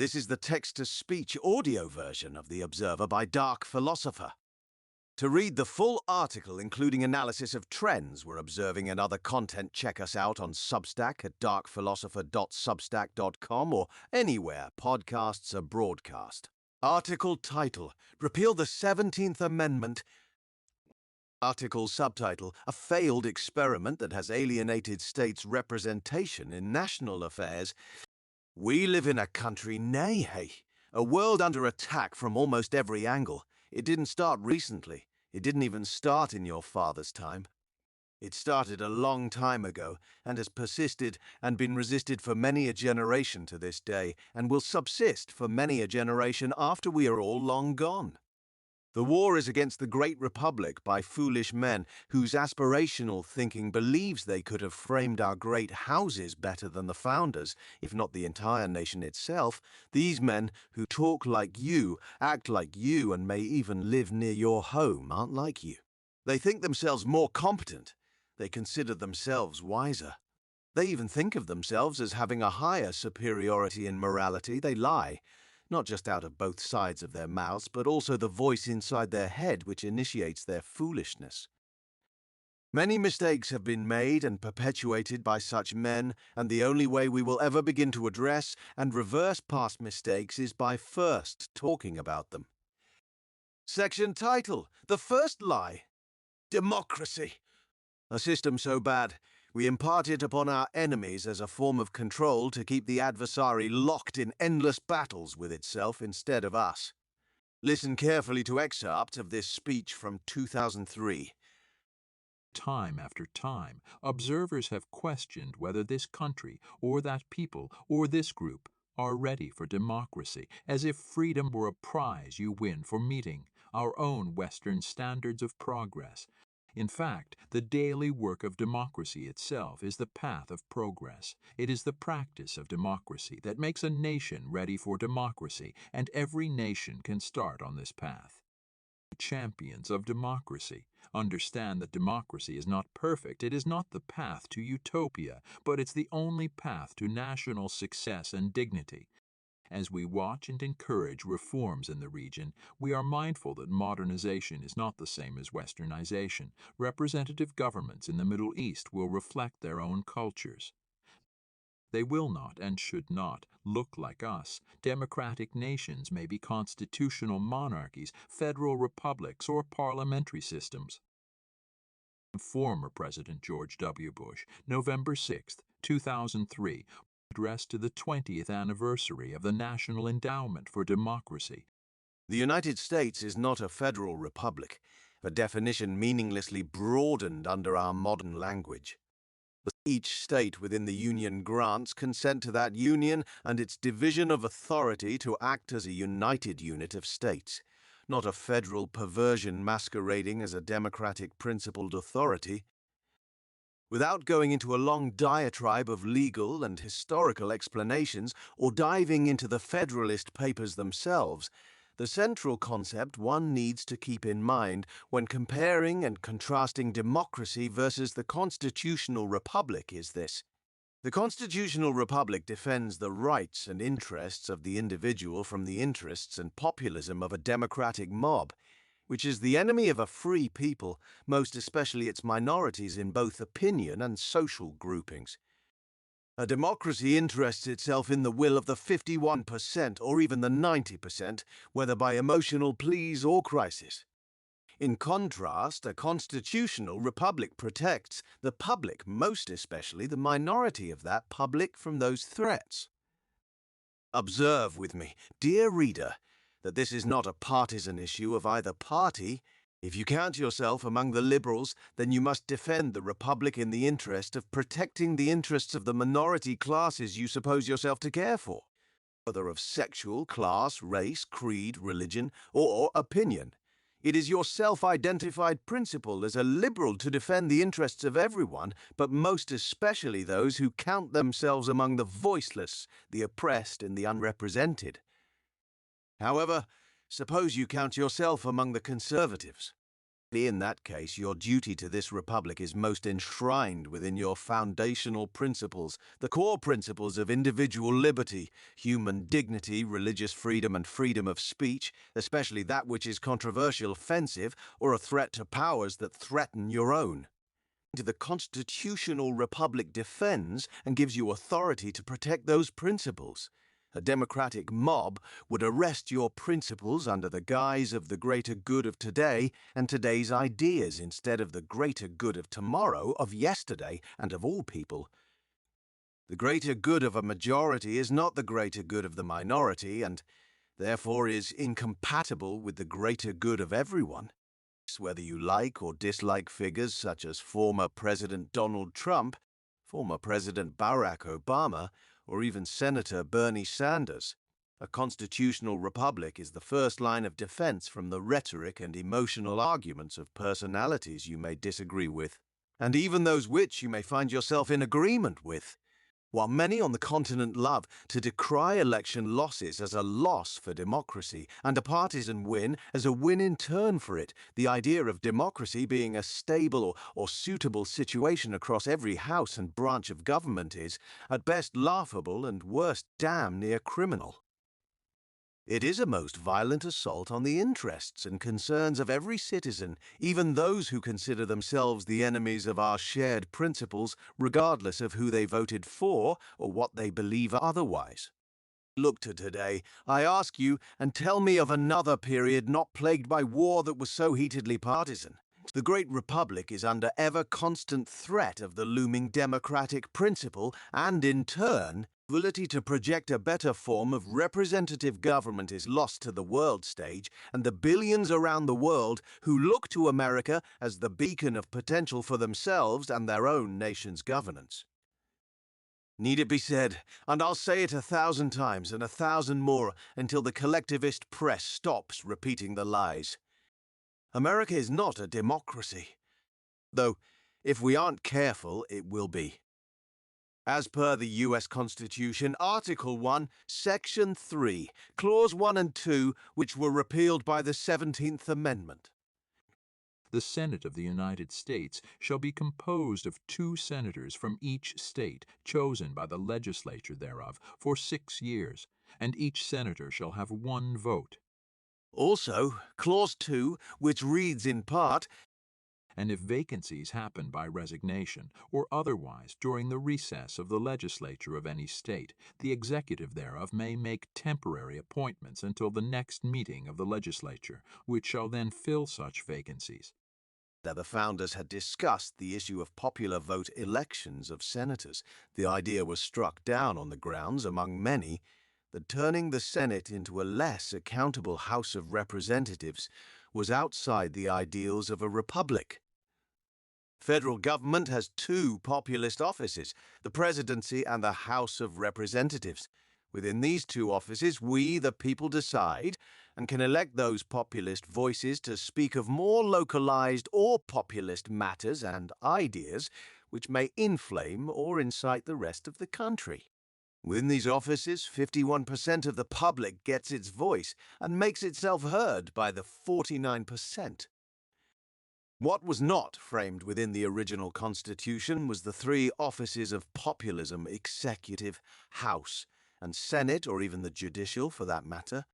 This is the text-to-speech audio version of The Observer by Dark Philosopher. To read the full article, including analysis of trends we're observing and other content, check us out on Substack at darkphilosopher.substack.com or anywhere podcasts are broadcast. Article title: Repeal the 17th Amendment. Article subtitle: A failed experiment that has alienated states' representation in national affairs. We live in a country, nay, hey, a world under attack from almost every angle. It didn't start recently. It didn't even start in your father's time. It started a long time ago and has persisted and been resisted for many a generation to this day, and will subsist for many a generation after we are all long gone. The war is against the great republic by foolish men whose aspirational thinking believes they could have framed our great houses better than the founders, if not the entire nation itself. These men who talk like you, act like you, and may even live near your home aren't like you. They think themselves more competent. They consider themselves wiser. They even think of themselves as having a higher superiority in morality. They lie. Not just out of both sides of their mouths, but also the voice inside their head which initiates their foolishness. Many mistakes have been made and perpetuated by such men, and the only way we will ever begin to address and reverse past mistakes is by first talking about them. Section title: The First Lie. Democracy. A system so bad, we impart it upon our enemies as a form of control to keep the adversary locked in endless battles with itself instead of us. Listen carefully to excerpts of this speech from 2003. Time after time, observers have questioned whether this country, or that people, or this group are ready for democracy, as if freedom were a prize you win for meeting our own Western standards of progress. In fact, the daily work of democracy itself is the path of progress. It is the practice of democracy that makes a nation ready for democracy, and every nation can start on this path. Champions of democracy understand that democracy is not perfect. It is not the path to utopia, but it's the only path to national success and dignity. As we watch and encourage reforms in the region, we are mindful that modernization is not the same as westernization. Representative governments in the Middle East will reflect their own cultures. They will not and should not look like us. Democratic nations may be constitutional monarchies, federal republics, or parliamentary systems. Former President George W. Bush, November 6, 2003, addressed to the 20th anniversary of the National Endowment for Democracy. The United States is not a federal republic, a definition meaninglessly broadened under our modern language. Each state within the Union grants consent to that union and its division of authority to act as a united unit of states, not a federal perversion masquerading as a democratic principled authority. Without going into a long diatribe of legal and historical explanations or diving into the Federalist Papers themselves, the central concept one needs to keep in mind when comparing and contrasting democracy versus the constitutional republic is this. The constitutional republic defends the rights and interests of the individual from the interests and populism of a democratic mob, which is the enemy of a free people, most especially its minorities in both opinion and social groupings. A democracy interests itself in the will of the 51% or even the 90%, whether by emotional pleas or crisis. In contrast, a constitutional republic protects the public, most especially the minority of that public, from those threats. Observe with me, dear reader, that this is not a partisan issue of either party. If you count yourself among the liberals, then you must defend the republic in the interest of protecting the interests of the minority classes you suppose yourself to care for, whether of sexual, class, race, creed, religion, or opinion. It is your self-identified principle as a liberal to defend the interests of everyone, but most especially those who count themselves among the voiceless, the oppressed, and the unrepresented. However, suppose you count yourself among the conservatives. In that case, your duty to this republic is most enshrined within your foundational principles, the core principles of individual liberty, human dignity, religious freedom, and freedom of speech, especially that which is controversial, offensive, or a threat to powers that threaten your own. The constitutional republic defends and gives you authority to protect those principles. A democratic mob would arrest your principles under the guise of the greater good of today and today's ideas instead of the greater good of tomorrow, of yesterday, and of all people. The greater good of a majority is not the greater good of the minority, and therefore is incompatible with the greater good of everyone. Whether you like or dislike figures such as former President Donald Trump, former President Barack Obama, or even Senator Bernie Sanders, a constitutional republic is the first line of defense from the rhetoric and emotional arguments of personalities you may disagree with, and even those which you may find yourself in agreement with. While many on the continent love to decry election losses as a loss for democracy and a partisan win as a win in turn for it, the idea of democracy being a stable or suitable situation across every house and branch of government is, at best, laughable and worst, damn near criminal. It is a most violent assault on the interests and concerns of every citizen, even those who consider themselves the enemies of our shared principles, regardless of who they voted for or what they believe otherwise. Look to today, I ask you, and tell me of another period not plagued by war that was so heatedly partisan. The great republic is under ever constant threat of the looming democratic principle and, in turn, the ability to project a better form of representative government is lost to the world stage, and the billions around the world who look to America as the beacon of potential for themselves and their own nation's governance. Need it be said, and I'll say it 1,000 times and 1,000 more until the collectivist press stops repeating the lies. America is not a democracy, though if we aren't careful, it will be. As per the U.S. Constitution, Article 1, Section 3, Clause 1 and 2, which were repealed by the 17th Amendment. The Senate of the United States shall be composed of 2 senators from each state, chosen by the legislature thereof, for 6 years, and each senator shall have 1 vote. Also, Clause 2, which reads in part, And if vacancies happen by resignation or otherwise during the recess of the legislature of any state, the executive thereof may make temporary appointments until the next meeting of the legislature, which shall then fill such vacancies. that the founders had discussed the issue of popular vote elections of senators. The idea was struck down on the grounds, among many, that turning the Senate into a less accountable House of Representatives was outside the ideals of a republic. Federal government has 2 populist offices, the presidency and the House of Representatives. Within these 2 offices, we, the people, decide and can elect those populist voices to speak of more localized or populist matters and ideas which may inflame or incite the rest of the country. Within these offices, 51% of the public gets its voice and makes itself heard by the 49%. What was not framed within the original Constitution was the 3 offices of populism: executive, House, and Senate, or even the judicial for that matter.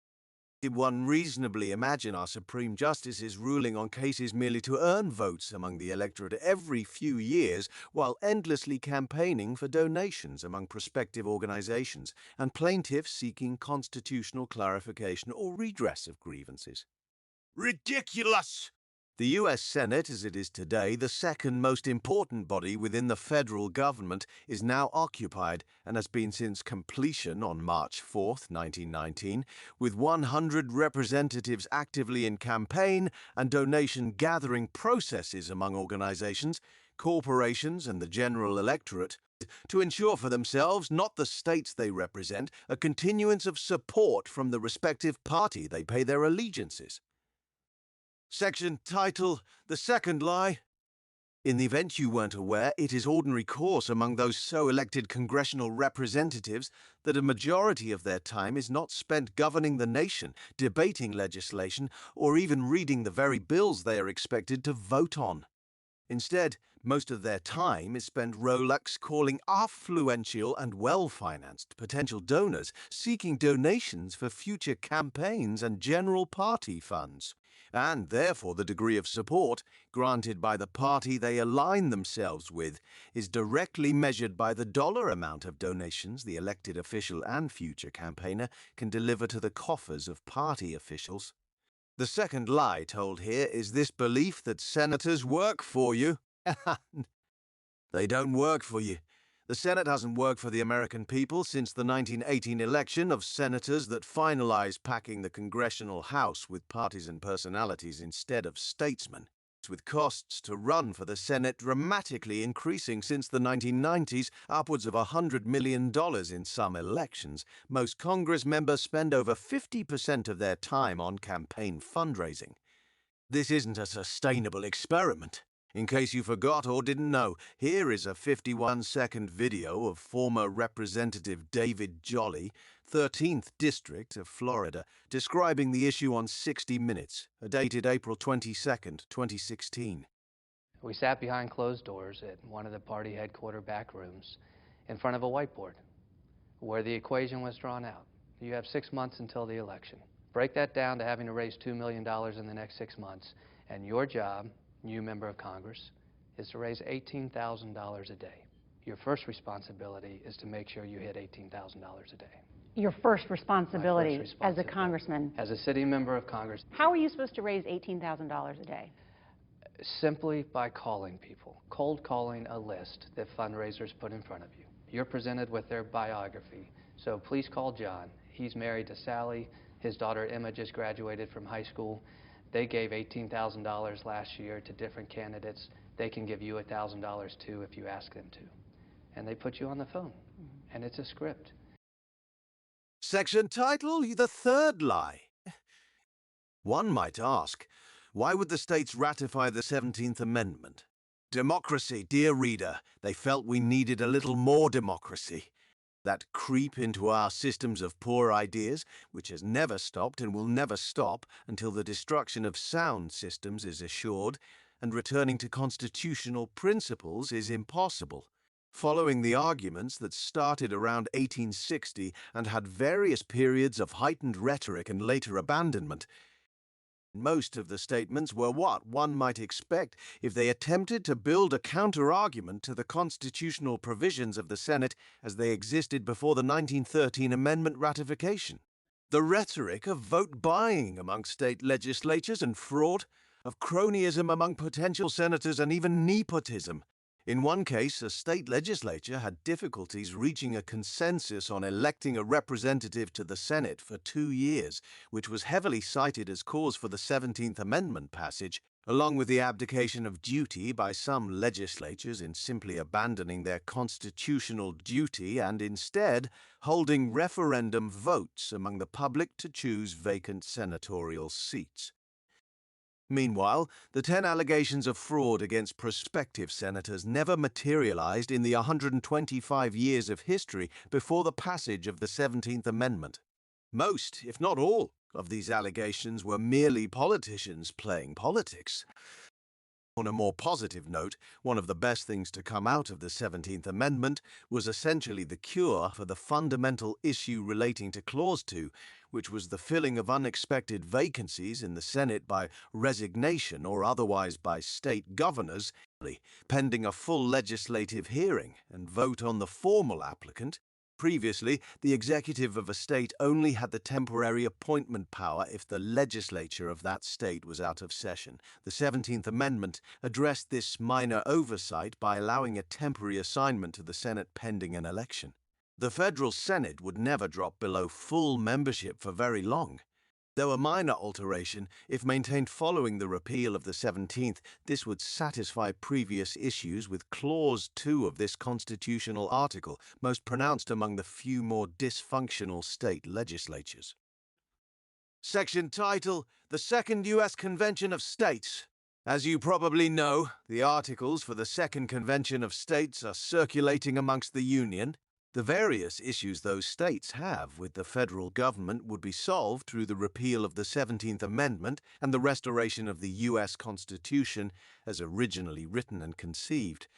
Did one reasonably imagine our Supreme Justices ruling on cases merely to earn votes among the electorate every few years while endlessly campaigning for donations among prospective organizations and plaintiffs seeking constitutional clarification or redress of grievances? Ridiculous! The U.S. Senate, as it is today, the second most important body within the federal government, is now occupied and has been since completion on March 4, 1919, with 100 representatives actively in campaign and donation-gathering processes among organizations, corporations, and the general electorate to ensure for themselves, not the states they represent, a continuance of support from the respective party they pay their allegiances. Section title, The Second Lie. In the event you weren't aware, it is ordinary course among those so elected congressional representatives that a majority of their time is not spent governing the nation, debating legislation, or even reading the very bills they are expected to vote on. Instead, most of their time is spent Rolex calling affluential and well-financed potential donors seeking donations for future campaigns and general party funds, and therefore the degree of support granted by the party they align themselves with is directly measured by the dollar amount of donations the elected official and future campaigner can deliver to the coffers of party officials. The second lie told here is this belief that senators work for you. They don't work for you. The Senate hasn't worked for the American people since the 1918 election of senators that finalized packing the Congressional House with partisan personalities instead of statesmen, with costs to run for the Senate dramatically increasing since the 1990s, upwards of $100 million in some elections. Most Congress members spend over 50% of their time on campaign fundraising. This isn't a sustainable experiment. In case you forgot or didn't know, here is a 51-second video of former Representative David Jolly, 13th District of Florida, describing the issue on 60 Minutes, dated April 22, 2016. We sat behind closed doors at one of the party headquarters back rooms in front of a whiteboard where the equation was drawn out. You have 6 months until the election. Break that down to having to raise $2 million in the next 6 months, and your job, new member of Congress, is to raise $18,000 a day. Your first responsibility is to make sure you hit $18,000 a day. Your first responsibility, My first responsibility as a congressman. As a sitting member of Congress. How are you supposed to raise $18,000 a day? Simply by calling people, cold calling a list that fundraisers put in front of you. You're presented with their biography. So please call John. He's married to Sally. His daughter Emma just graduated from high school. They gave $18,000 last year to different candidates. They can give you $1,000 too if you ask them to. And they put you on the phone. And it's a script. Section title, the third lie. One might ask, why would the states ratify the 17th Amendment? Democracy, dear reader. They felt we needed a little more democracy. That creep into our systems of poor ideas, which has never stopped and will never stop until the destruction of sound systems is assured, and returning to constitutional principles is impossible. Following the arguments that started around 1860 and had various periods of heightened rhetoric and later abandonment, most of the statements were what one might expect if they attempted to build a counter-argument to the constitutional provisions of the Senate as they existed before the 1913 Amendment ratification. The rhetoric of vote-buying among state legislatures and fraud, of cronyism among potential senators and even nepotism. In one case, a state legislature had difficulties reaching a consensus on electing a representative to the Senate for 2 years, which was heavily cited as cause for the 17th Amendment passage, along with the abdication of duty by some legislatures in simply abandoning their constitutional duty and instead holding referendum votes among the public to choose vacant senatorial seats. Meanwhile, the 10 allegations of fraud against prospective senators never materialized in the 125 years of history before the passage of the 17th Amendment. Most, if not all, of these allegations were merely politicians playing politics. On a more positive note, one of the best things to come out of the 17th Amendment was essentially the cure for the fundamental issue relating to Clause 2, which was the filling of unexpected vacancies in the Senate by resignation or otherwise by state governors, pending a full legislative hearing and vote on the formal applicant. Previously, the executive of a state only had the temporary appointment power if the legislature of that state was out of session. The 17th Amendment addressed this minor oversight by allowing a temporary assignment to the Senate pending an election. The federal Senate would never drop below full membership for very long. Though a minor alteration, if maintained following the repeal of the 17th, this would satisfy previous issues with Clause 2 of this constitutional article, most pronounced among the few more dysfunctional state legislatures. Section title, The Second U.S. Convention of States. As you probably know, the articles for the Second Convention of States are circulating amongst the Union. The various issues those states have with the federal government would be solved through the repeal of the 17th Amendment and the restoration of the U.S. Constitution as originally written and conceived.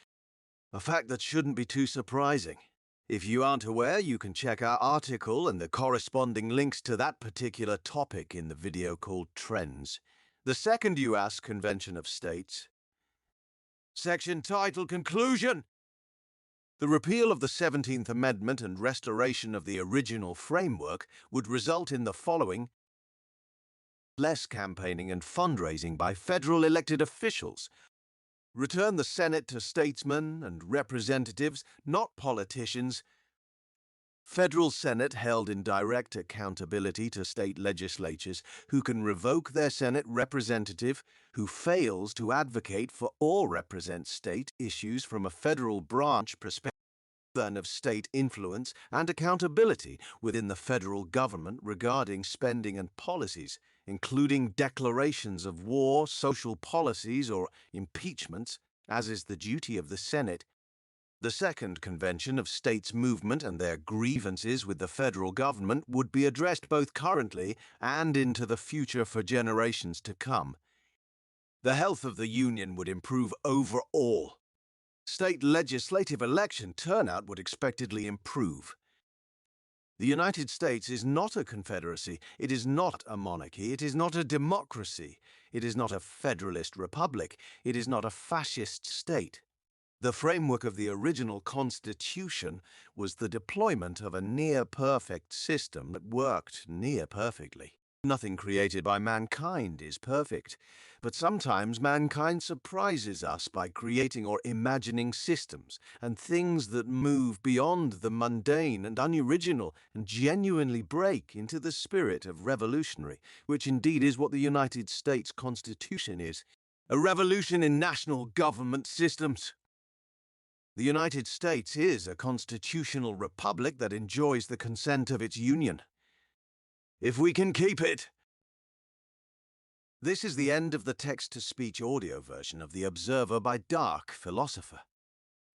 A fact that shouldn't be too surprising. If you aren't aware, you can check our article and the corresponding links to that particular topic in the video called Trends. The Second U.S. Convention of States. Section titled Conclusion. The repeal of the 17th Amendment and restoration of the original framework would result in the following: less campaigning and fundraising by federal elected officials. Return the Senate to statesmen and representatives, not politicians. Federal Senate held in direct accountability to state legislatures who can revoke their Senate representative who fails to advocate for or represent state issues from a federal branch perspective of state influence and accountability within the federal government regarding spending and policies, including declarations of war, social policies, or impeachments, as is the duty of the Senate. The Second Convention of States movement and their grievances with the federal government would be addressed both currently and into the future for generations to come. The health of the Union would improve overall. State legislative election turnout would expectedly improve. The United States is not a confederacy, it is not a monarchy, it is not a democracy, it is not a federalist republic, it is not a fascist state. The framework of the original Constitution was the deployment of a near-perfect system that worked near perfectly. Nothing created by mankind is perfect, but sometimes mankind surprises us by creating or imagining systems and things that move beyond the mundane and unoriginal and genuinely break into the spirit of revolutionary, which indeed is what the United States Constitution is. A revolution in national government systems. The United States is a constitutional republic that enjoys the consent of its union. If we can keep it. This is the end of the text-to-speech audio version of The Observer by Dark Philosopher.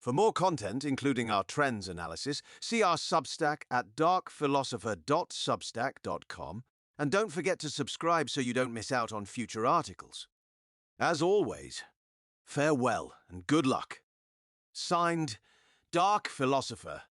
For more content, including our trends analysis, see our Substack at darkphilosopher.substack.com, and don't forget to subscribe so you don't miss out on future articles. As always, farewell and good luck. Signed, Dark Philosopher.